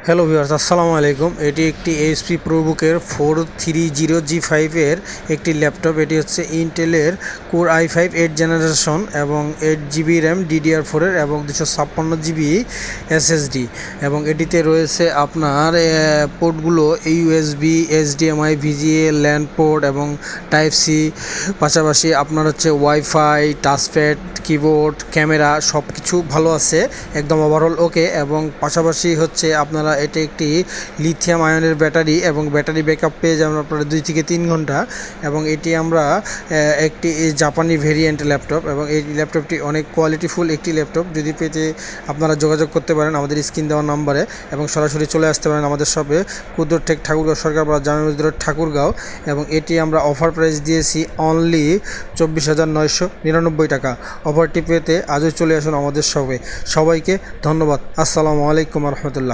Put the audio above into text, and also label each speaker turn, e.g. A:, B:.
A: Hello viewers, আসসালামু আলাইকুম। এটি একটি এইচপি প্রোবুকের 430G5 এর একটি ল্যাপটপ। এটি হচ্ছে ইন্টেলের কোর i5 8 জেনারেশন এবং 8 GB র্যাম DDR4 এর এবং 256 GB SSD, এবং এটিতে রয়েছে আপনার পোর্টগুলো USB, HDMI, VGA, LAN port এবং টাইপ সি। পাশাপাশি আপনার হচ্ছে ওয়াইফাই, টাচপ্যাড, কিবোর্ড, ক্যামেরা সব কিছু ভালো আছে, একদম ওভারঅল ওকে। এবং পাশাপাশি হচ্ছে আপনারা এটা একটি লিথিয়াম আয়নের ব্যাটারি এবং ব্যাটারি ব্যাকআপ পেয়ে যাবেন আপনারা 2 থেকে 3 ঘন্টা। এবং এটি আমরা একটি জাপানি ভেরিয়েন্ট ল্যাপটপ, এবং এই ল্যাপটপটি অনেক কোয়ালিটিফুল একটি ল্যাপটপ। যদি পেতে আপনারা যোগাযোগ করতে পারেন আমাদের স্ক্রিন দেওয়া নাম্বারে, এবং সরাসরি চলে আসতে পারেন আমাদের শপে, কুদ্দুরটেক, ঠাকুরগাঁও সরকারপাড়া, জামে মসজিদ রোড, ঠাকুরগাঁও। এবং এটি আমরা অফার প্রাইস দিয়েছি অনলি 24,999 টাকা। অফারটি পেতে আজও চলে আসুন আমাদের শপে। সবাইকে ধন্যবাদ। আসসালামু আলাইকুম রহমতুল্লাহ।